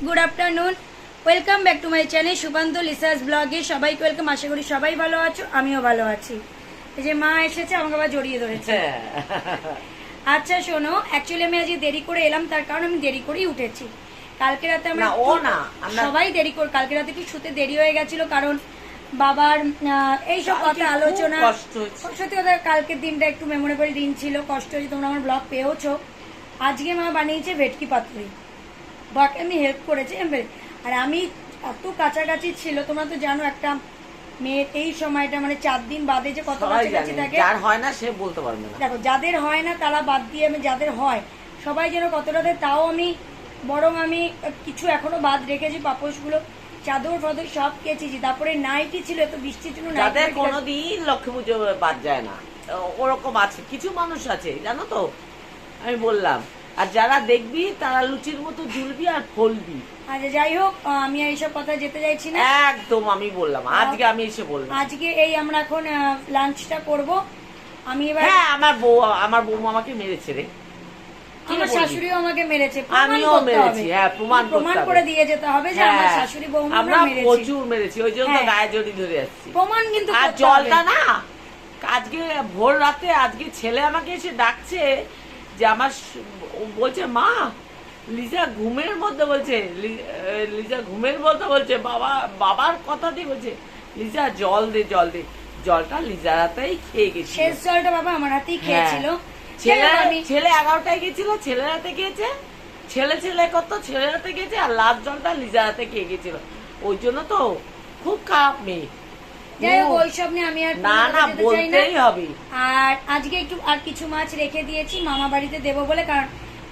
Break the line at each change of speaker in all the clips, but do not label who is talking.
Good afternoon, welcome back to my channel Sukanta লিসাস ব্লগে। সবাইকে welcome. আশা করি সবাই ভালো আছো, আমিও ভালো আছি। এই যে মা এসেছে, আমাকে আবার জড়িয়ে ধরেছে। আচ্ছা শোনো, অ্যাকচুয়ালি আমি আজকে দেরি করে এলাম, তার কারণ আমি দেরি করেই উঠেছি। কালকে রাতে আমরা সবাই দেরি করে, কালকে রাতে একটু শুতে দেরি হয়ে গেছিল, কারণ বাবার এইসব কথা আলোচনা। সত্যি কথা, কালকের দিনটা একটু মেমোরেবল দিন ছিল, কষ্ট হয়েছে। তোমরা আমার ব্লগ পেয়েওছো। আজকে মা বানিয়েছে ভেটকি পাতুরি, বাট আমি হেল্প করেছি। আর আমি এত কাছাকাছি ছিল, তোমরা তো জানো একটা মেয়ের এই সময়টা মানে 4 দিন বাদে যে কত কাছাকাছি থাকে।
যার হয় না সে বলতে পারবে না।
দেখো, যাদের হয় না তারা বাদ দিয়ে আমি যাদের হয় সবাই যেন কতটাতে, তাও আমি বরং আমি কিছু এখনো বাদ রেখেছি। পাপোশগুলো, চাদর ফাদর সব কেচেছি। তারপরে নাইটি ছিল, এত বৃষ্টির জন্য
যাদের কোনোদিন লক্ষ্মী পুজো বাদ যায় না, ওরকম আছে কিছু মানুষ আছে, জানো তো, আমি বললাম। আর যারা দেখবি তারা লুচির মতো ঝুলবি আর ফলবি।
আচ্ছা যাই হোক, আমি এইসব কথা যেতে চাইছি না
একদম। আমি বললাম আজকে, আমি এসে বললাম
আজকে এই আমরা এখন লাঞ্চটা করব। আমি এবার
আমার বউ আমাকে মেরেছে রে,
আমার শাশুড়িও আমাকে মেরেছে,
আমিও মেরেছি। হ্যাঁ,
প্রমাণ করে দিয়ে যেতে হবে যে আমার শাশুড়ি বৌমা
আমরা প্রচুর মেরেছি, ওই জন্য গায়ে জড়ি ধরে আসছি।
প্রমাণ কিন্তু
আর জলটা না, আজকে ভোর রাতে আজকে ছেলে আমাকে এসে ডাকছে যে আমার বলছে, মা লিজা ঘুমের মধ্যে বলছে, লিজা ঘুমের মধ্যে বলছে, বাবার কথা দিয়ে বলছে, লিজা জল দে জল দে। জলটা লিজার হাতেই খেয়ে গেছে,
শেষ জলটা বাবা আমার হাতেই খেয়েছিল।
ছেলে 11টায় গেছিল, ছেলের হাতে খেয়েছে। ছেলে কত ছেলের হাতে খেয়েছে, আর লাস্ট জলটা লিজার হাতে খেয়ে গেছিল। ওই জন্য তো খুব খারাপ মেয়ে।
যাই হোক, ওইসব নিয়ে আমি আর
না বলতেই হবে।
আর আজকে একটু আর কিছু মাছ রেখে দিয়েছি মামা বাড়িতে দেবো বলে, কারণ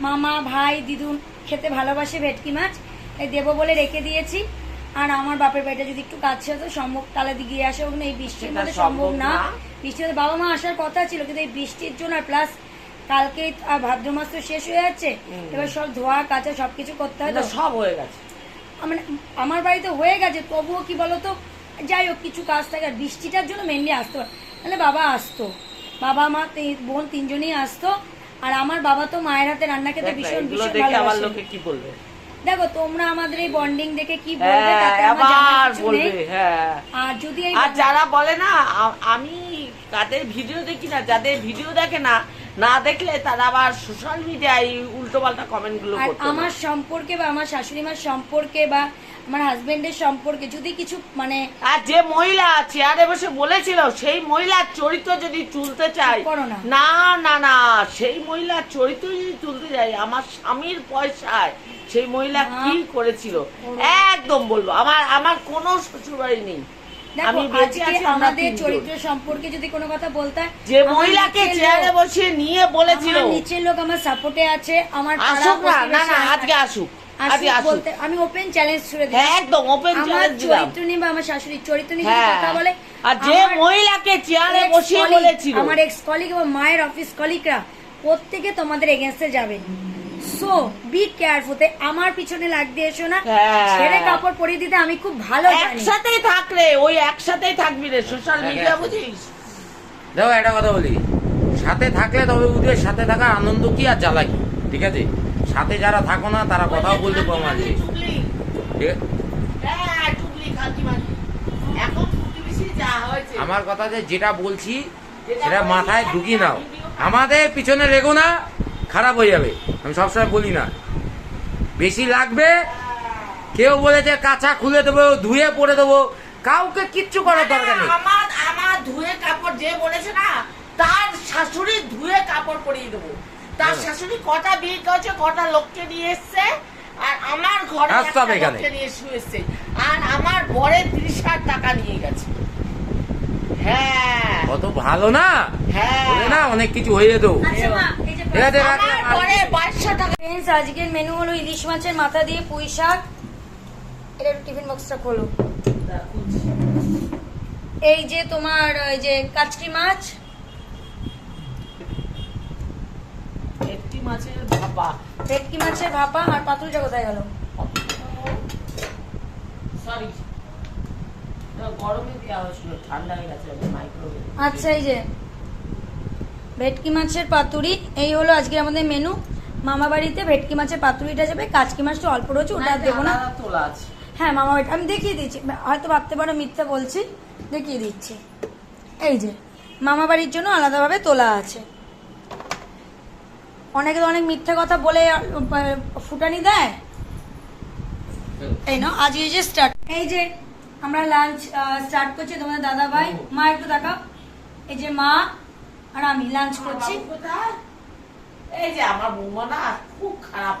মামা ভাই দিদুন খেতে ভালোবাসে ভেটকি মাছ, তাই দেবো বলে রেখে দিয়েছি। আর আমার বাপের বাড়িটা যদি একটু কাছে হতো, সম্ভব তাহলে গিয়ে আসা হোক না। এই বৃষ্টির মধ্যে সম্ভব না। বৃষ্টির মধ্যে বাবা মা আসার কথা ছিল, কিন্তু এই বৃষ্টির জন্য, আর প্লাস কালকে ভাদ্র মাস তো শেষ হয়ে যাচ্ছে, এবার সব ধোয়া কাচা সবকিছু করতে হয়, তো
সব হয়ে গেছে।
মানে আমার বাড়িতে হয়ে গেছে, তবুও কি বলতো, যাই হোক কিছু কাজ থাকে। আর বৃষ্টিটার জন্য মেনলি আসতে পারে, তাহলে বাবা আসতো, বাবা মা বোন 3 জনই আসতো। আর আমার বাবা তো মায়ের হাতে রান্না খেতে ভীষণ ভীষণ ভালোবাসে।
কি বলবে
দেখো, তোমরা আমাদের এই বন্ডিং দেখে কি বলবে তাতে আমার জানার কিছু নেই। আর যদি
আর যারা বলে না, আমি তাদের ভিডিও দেখি না, যাদের ভিডিও দেখে না, না দেখলে তারা আবার সোশ্যাল মিডিয়ায় উল্টো পাল্টা কমেন্ট গুলো করতে।
আমার সম্পর্কে বা আমার শাশুড়ি মার সম্পর্কে বা আমার হাজবেন্ডের সম্পর্কে যদি কিছু মানে,
আর যে মহিলা চেয়ারে বসে বলেছিল, সেই মহিলার চরিত্র যদি তুলতে চাই, না না না, সেই মহিলার চরিত্র যদি তুলতে যাই, আমার স্বামীর পয়সায় সেই মহিলা কি করেছিল একদম বলবো। আমার কোনো শ্বশুর বাড়ি নেই, আমি বেঁচে আছি।
আমাদের চরিত্র সম্পর্কে যদি কোনো কথা বলতে,
যে মহিলাকে চেয়ারে বসে নিয়ে বলেছিল,
নিচের লোক আমার সাপোর্টে আছে। আমার
আসুক না, আজকে আসুক,
আমি ওপেন চ্যালেঞ্জ ছুড়ে দিই,
একদম ওপেন চ্যালেঞ্জ দিলাম।
চরিত্র নিয়ে বা আমার শাশুড়ির চরিত্র নিয়ে কথা বলে,
আর যে মহিলাকে চেয়ারে বসে বলেছিল,
আমার এক্স কলিগ এবং মায়ের অফিস কলিগরা প্রত্যেকে তোমাদের এগেইনস্টে যাবে। So be careful. আমার পিছনে লাগতে এসো না। ছেড়ে কাপড় পরিয়ে দিতে আমি খুব ভালো জানি।
একসাথেই থাকলে ওই একসাথেই থাকবি রে, সোশ্যাল মিডিয়া বুঝিস।
দেখো একটা কথা বলি, সাথে থাকলে তবে বুঝবে সাথে থাকার আনন্দ কি আর জ্বালা কি। ঠিক আছে, সাথে যারা থাকো না তারা কথাও বলতে কম আছে। আমার কথা যেটা বলছি সেটা মাথায় ঢুকি নাও। আমাদের পিছনে রেগো না, খারাপ হয়ে যাবে। আমি সবসময় বলি না, বেশি লাগবে। কেউ বলেছে কাঁচা খুলে দেবো, ধুয়ে পরে দেবো, কাউকে কিচ্ছু করার দরকার নেই।
আমার ধুয়ে কাপড় যে বলেছে না, তার শাশুড়ি ধুয়ে কাপড় পরিয়ে দেবো। তার শাশুড়ি কটা বিয়ে করেছে, কটা লোককে নিয়ে এসছে, আর আমার ঘরে লোককে নিয়ে শুয়েছে, আর আমার বরে 30,000 টাকা নিয়ে গেছে। হ্যাঁ,
কত ভালো না? বলে না অনেক কিছু হয়ে যেত।
আজকের মেনু হলো ইলিশ মাছের মাথা দিয়ে পুঁই শাক। এটা টিফিন বক্সটা খোলো। এই যে তোমার ওই যে কাচকি মাছ,
ভেটকি মাছের
ভাপা। আর পাতুরিটা কোথায় গেল?
সরি, গরমে দেওয়া হয়েছিল, ঠান্ডা হয়ে গেছে মাইক্রোওয়েভে।
আচ্ছা, এই যে ভেটকি মাছের পাতুরি, এই হলো আজকে আমাদের মেনু। মামা বাড়িতে ভেটকি মাছের পাতুরিটা যাবে, কাচকি মাছটা অল্প রয়েছে, ওটা আর দেবো না।
আলাদা তোলা আছে।
হ্যাঁ মামা বাড়ি আমি দেখিয়ে দিচ্ছি, হয়তো ভাবতে পারো মিথ্যা বলছি, দেখিয়ে দিচ্ছি। এই যে মামা বাড়ির জন্য আলাদাভাবে তোলা আছে। অনেকে তো অনেক মিথ্যা কথা বলে ফুটানি দেয়। এই না আজ এই যে স্টার্ট, এই যে আমরা লাঞ্চ স্টার্ট করছি, তোমাদের দাদা ভাই মা একটু দেখাও, এই যে মা আর আমি লাঞ্চ করছি।
এই যে আমার বৌমা না খুব খারাপ,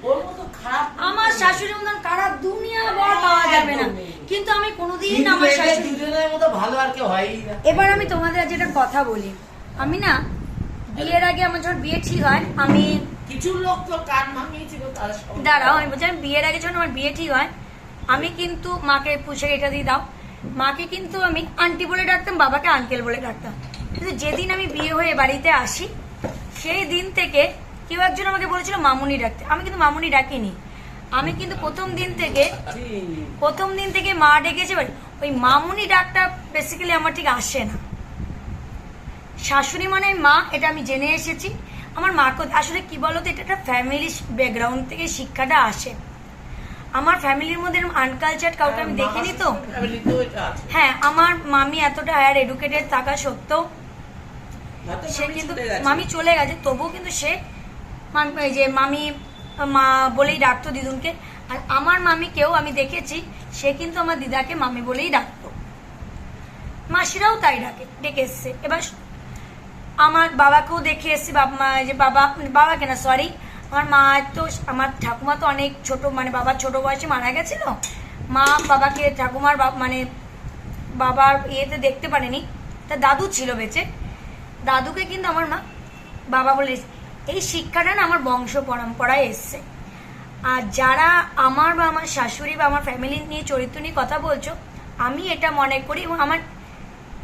ওর মতো খারাপ
আমার শাশুড়ির মতন খারাপ দুনিয়া বড় পাওয়া যাবে না, কিন্তু আমি কোনোদিন আমার শাশুড়ি
দুজনের মতো ভালো আর কেউ হয়ই না।
এবার আমি তোমাদের আজ একটা কথা বলি, আমি না বিয়ের আগে আমার যখন বিয়ে ঠিক হয়, আমি
কিছু লোক তো কান ভাঙিয়েছিল তার সঙ্গে।
দাঁড়াও আমি বলছি, আমি বিয়ের আগে যখন আমার বিয়ে ঠিক হয়, আমি কিন্তু মাকে পুষে এটা দিয়ে দাও, মাকে কিন্তু আমি আন্টি বলে ডাকতাম, বাবাকে আঙ্কেল বলে ডাকতাম। কিন্তু যেদিন আমি বিয়ে হয়ে বাড়িতে আসি, সেই দিন থেকে কেউ একজন আমাকে বলেছিল মামুনি ডাকতে, আমি কিন্তু মামুনি ডাকিনি। আমি কিন্তু প্রথম দিন থেকে মা ডেকেছে, ওই মামুনি ডাকটা বেসিক্যালি আমার ঠিক আসে না। শাশুড়ি মানে মা, এটা আমি জেনে এসেছি। আমার মাকে আসলে কি বলতো, এটা একটা ফ্যামিলি ব্যাকগ্রাউন্ড থেকে শিক্ষাটা আসে। আমার ফ্যামিলির মধ্যে আনকালচার কাউকে আমি দেখিনি তো। হ্যাঁ, আমার মামি এতটা হায়ার এডুকেটেড থাকা সত্ত্বেও সে কিন্তু মামি চলে গেছে, তবুও কিন্তু সে এই যে মামি মা বলেই ডাকতো দিদুনকে। আর আমার মামিকেও আমি দেখেছি, সে কিন্তু আমার দিদাকে মামি বলেই ডাকতো, মাসিরাও তাই ডেকে এসছে। এবার আমার বাবাকেও দেখে এসছি, বাবাকে না সরি, আমার মা তো, আমার ঠাকুমা তো অনেক ছোট, মানে বাবার ছোট বয়সে মারা গেছিল। মা বাবাকে ঠাকুমার মানে বাবার ইয়েতে দেখতে পারেনি, তা দাদু ছিল বেঁচে, দাদুকে কিন্তু আমার মা বাবা বলে। এই শিক্ষাটা না আমার বংশ পরম্পরায় এসছে। আর যারা আমার বা আমার শাশুড়ি বা আমার ফ্যামিলি নিয়ে চরিত্র নিয়ে কথা বলছো, আমি এটা মনে করি, এবং আমার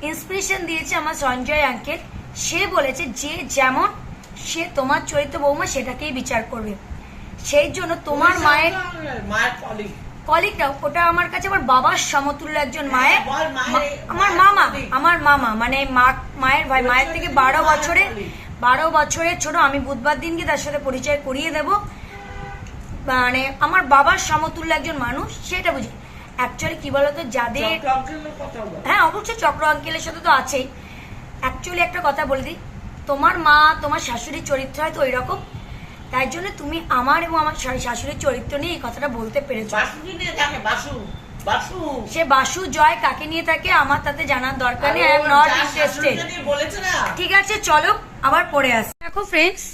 ইন্সপিরেশন দিয়েছে আমার সঞ্জয় আঙ্কেল। সে বলেছে যে যেমন সে তোমার চরিত্র বৌমা সেটাকেই বিচার করবে। সেই জন্য তোমার মায়ের কলিগটা, ওটা আমার কাছে আমার বাবার সমতুল্য একজন মায়ের, আমার মামা মানে মায়ের ভাই, মায়ের থেকে 12 বছরের ছোট। আমি বুধবার দিনকে তার সাথে পরিচয় করিয়ে দেব। মানে আমার বাবার সমতুল্য একজন মানুষ, সেটা বুঝি। অ্যাকচুয়ালি কি বলতো, যাদের হ্যাঁ অবশ্যই চক্র আঙ্কেলের সাথে তো আছেই। অ্যাকচুয়ালি একটা কথা বলে দিই, তোমার মা তোমার শাশুড়ির চরিত্র হয়তো ওই রকম, তাই জন্য তুমি আমার এবং আমার শাশুড়ির চরিত্র নিয়ে এই কথাটা বলতে পেরেছো। সে বাসু জয় কাকে নিয়ে থাকে আমার তাতে জানার দরকার নেই, আই এম নট ইন্টারেস্টেড। ঠিক আছে, চলো আবার পরে আসি। দেখো ফ্রেন্ডস,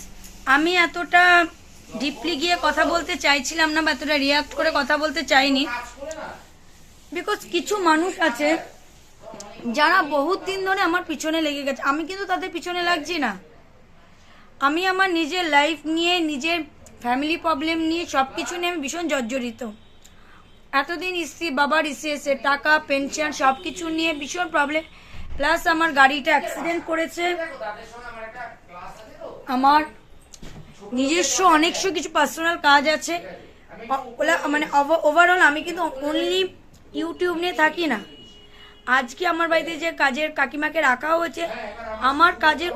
আমি এতটা ডিপলি গিয়ে কথা বলতে চাইছিলাম না, বা এতটা রিয়াক্ট করে কথা বলতে চাইনি, বিকজ কিছু মানুষ আছে যারা বহুত দিন ধরে আমার পিছনে লেগে গেছে। আমি কিন্তু তাদের পিছনে লাগছি না, আমি আমার নিজের লাইফ নিয়ে, নিজের ফ্যামিলি প্রবলেম নিয়ে, সবকিছু নিয়ে আমি ভীষণ জর্জরিত। এতদিন বাবার এসে টাকা পেনশন সবকিছু নিয়ে ভীষণ প্রবলেম। প্লাস আমার গাড়িটা অ্যাক্সিডেন্ট করেছে, আমার নিজস্ব অনেকশো কিছু পার্সোনাল কাজ আছে, মানে ওভারঅল আমি কিন্তু অনলি ইউটিউব নিয়ে থাকি না। আজকে আমার বাড়িতে যে কাজের কাকিমাকে রাখা হয়েছে, আমার কাজের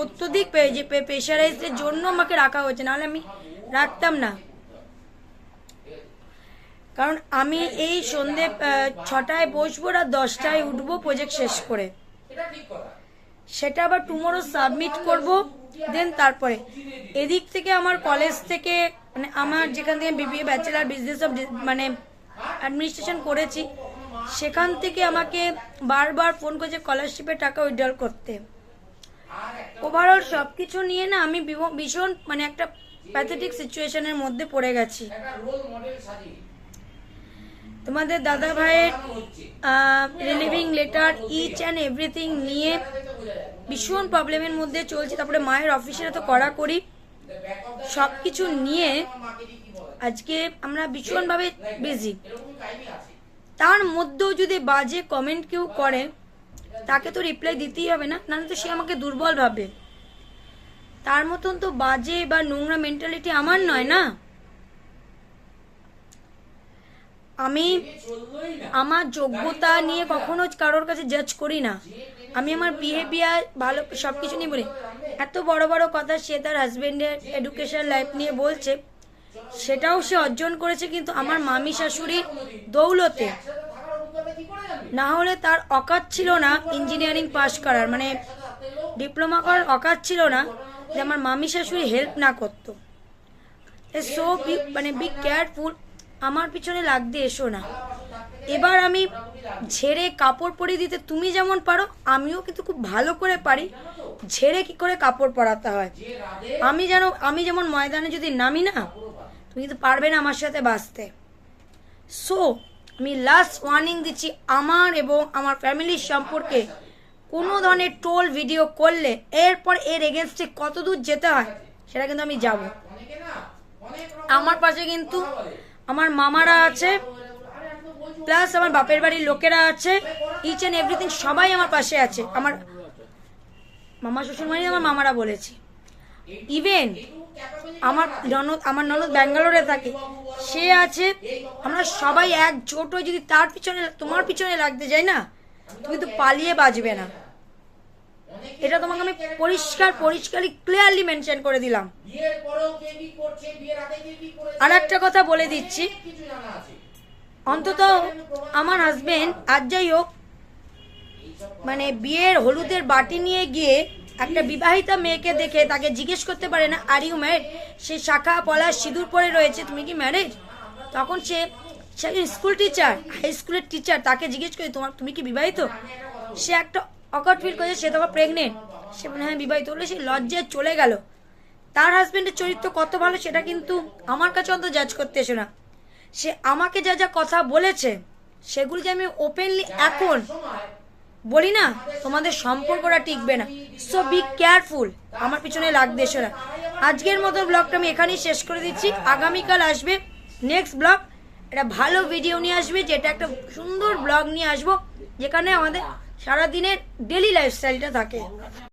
অত্যধিক প্রেশারাইজের জন্য আমাকে রাখা হয়েছে, নাহলে আমি রাখতাম না। কারণ আমি এই সন্ধে 6টায় বসবো আর 10টায় উঠবো প্রজেক্ট শেষ করে, সেটা আবার টুমোরো সাবমিট করব। দেন তারপরে এদিক থেকে আমার কলেজ থেকে, মানে আমার যেখান থেকে বিবিএ ব্যাচেলার বিজনেস অফ মানে অ্যাডমিনিস্ট্রেশন করেছি, সেখান থেকে আমাকে বারবার ফোন করেছে স্কলারশিপের টাকা উইথড্রল করতে। ওভারঅল সবকিছু নিয়ে না আমি ভীষণ মানে একটা প্যাথেটিক সিচুয়েশনের মধ্যে পড়ে গেছি। তোমাদের দাদা ভাইয়ের relieving letter each and everything নিয়ে ভীষণ প্রবলেমের মধ্যে চলছে। তারপরে মায়ের অফিসের তো কড়াকড়ি, সবকিছু নিয়ে আজকে আমরা ভীষণভাবে বিজি। তার মধ্যেও যদি বাজে কমেন্ট কেউ করে, তাকে তো রিপ্লাই দিতেই হবে না, নাহলে তো সে আমাকে দুর্বল ভাবে। তার মতন তো বাজে বা নোংরা মেন্টালিটি আমার নয় না। আমি আমার যোগ্যতা নিয়ে কখনো কারোর কাছে জাজ করি না, আমি আমার বিহেভিয়ার ভালো সব কিছু নিয়ে বলি। এত বড় বড় কথা সে তার হাজবেন্ডের এডুকেশন লাইফ নিয়ে বলছে, সেটাও সে অর্জন করেছে কিন্তু আমার মামি শাশুড়ির দৌলতে। না হলে তার অকাত ছিল না ইঞ্জিনিয়ারিং পাশ করার, মানে ডিপ্লোমা করার অকাত ছিল না যে আমার মামি শাশুড়ি হেল্প না করতো। সো মানে বি কেয়ারফুল, আমার পিছনে লাগতে এসো না। এবার আমি ঝেড়ে কাপড় পরিয়ে দিতে তুমি যেমন পারো, আমিও কিন্তু খুব ভালো করে পারি ঝেড়ে কি করে কাপড় পরাতে হয়। আমি যেমন ময়দানে যদি নামি না, তুমি কিন্তু পারবে না আমার সাথে বাঁচতে। সো আমি লাস্ট ওয়ার্নিং দিচ্ছি, আমার এবং আমার ফ্যামিলির সম্পর্কে কোনো ধরনের টোল ভিডিও করলে এরপর এর এগেনস্টে কত দূর যেতে হয় সেটা কিন্তু আমি যাব। আমার পাশে কিন্তু আমার মামারা আছে, প্লাস আমার বাপের বাড়ির লোকেরা আছে, ইচ অ্যান্ড এভরিথিং সবাই আমার পাশে আছে। আমার মামা শ্বশুর বাড়ি আমার মামারা বলেছি, ইভেন আমার ননদ ব্যাঙ্গালোরে থাকে, সে আছে। আমরা সবাই একজোট হয়ে যদি তার পিছনে তোমার পিছনে লাগতে যাই না, তুমি তো পালিয়ে বাঁচবে না। এটা তোমাকে আমি পরিষ্কারই ক্লিয়ারলি মেনশন করে দিলাম। আর একটা কথা বলে দিচ্ছি, অন্তত আমার হাজবেন্ড আজ যাই হোক মানে বিয়ের হলুদের বাটি নিয়ে গিয়ে একটা বিবাহিতা মেয়েকে দেখে তাকে জিজ্ঞেস করতে পারে না আর ইউ ম্যারিড? সে শাখা পলা সিঁদুর পরে রয়েছে, তুমি কি ম্যারিড? তখন সে স্কুল টিচার, হাই স্কুলের টিচার, তাকে জিজ্ঞেস করে তুমি কি বিবাহিত? সে একটা অকওয়ার্ড ফিল করেছে, সে তখন প্রেগনেন্ট, সে মনে হয় বিবাহিত হলে সে লজ্জায় চলে গেল। তার হাজবেন্ডের চরিত্র কত ভালো সেটা কিন্তু আমার কাছে অন্তত জাজ করতে এসো না। সে আমাকে যা যা কথা বলেছে সেগুলিকে আমি ওপেনলি এখন বলি না, তোমাদের সম্পর্কটা টিকবে না। সো বি কেয়ারফুল, আমার পিছনে লাগতে এসো না। আজকের মতো ব্লগটা আমি এখানেই শেষ করে দিচ্ছি। আগামীকাল আসবে নেক্সট ব্লগ, একটা ভালো ভিডিও নিয়ে আসবে, যেটা একটা সুন্দর ব্লগ নিয়ে আসবো যেখানে আমাদের সারাদিনের ডেলি লাইফস্টাইলটা থাকে।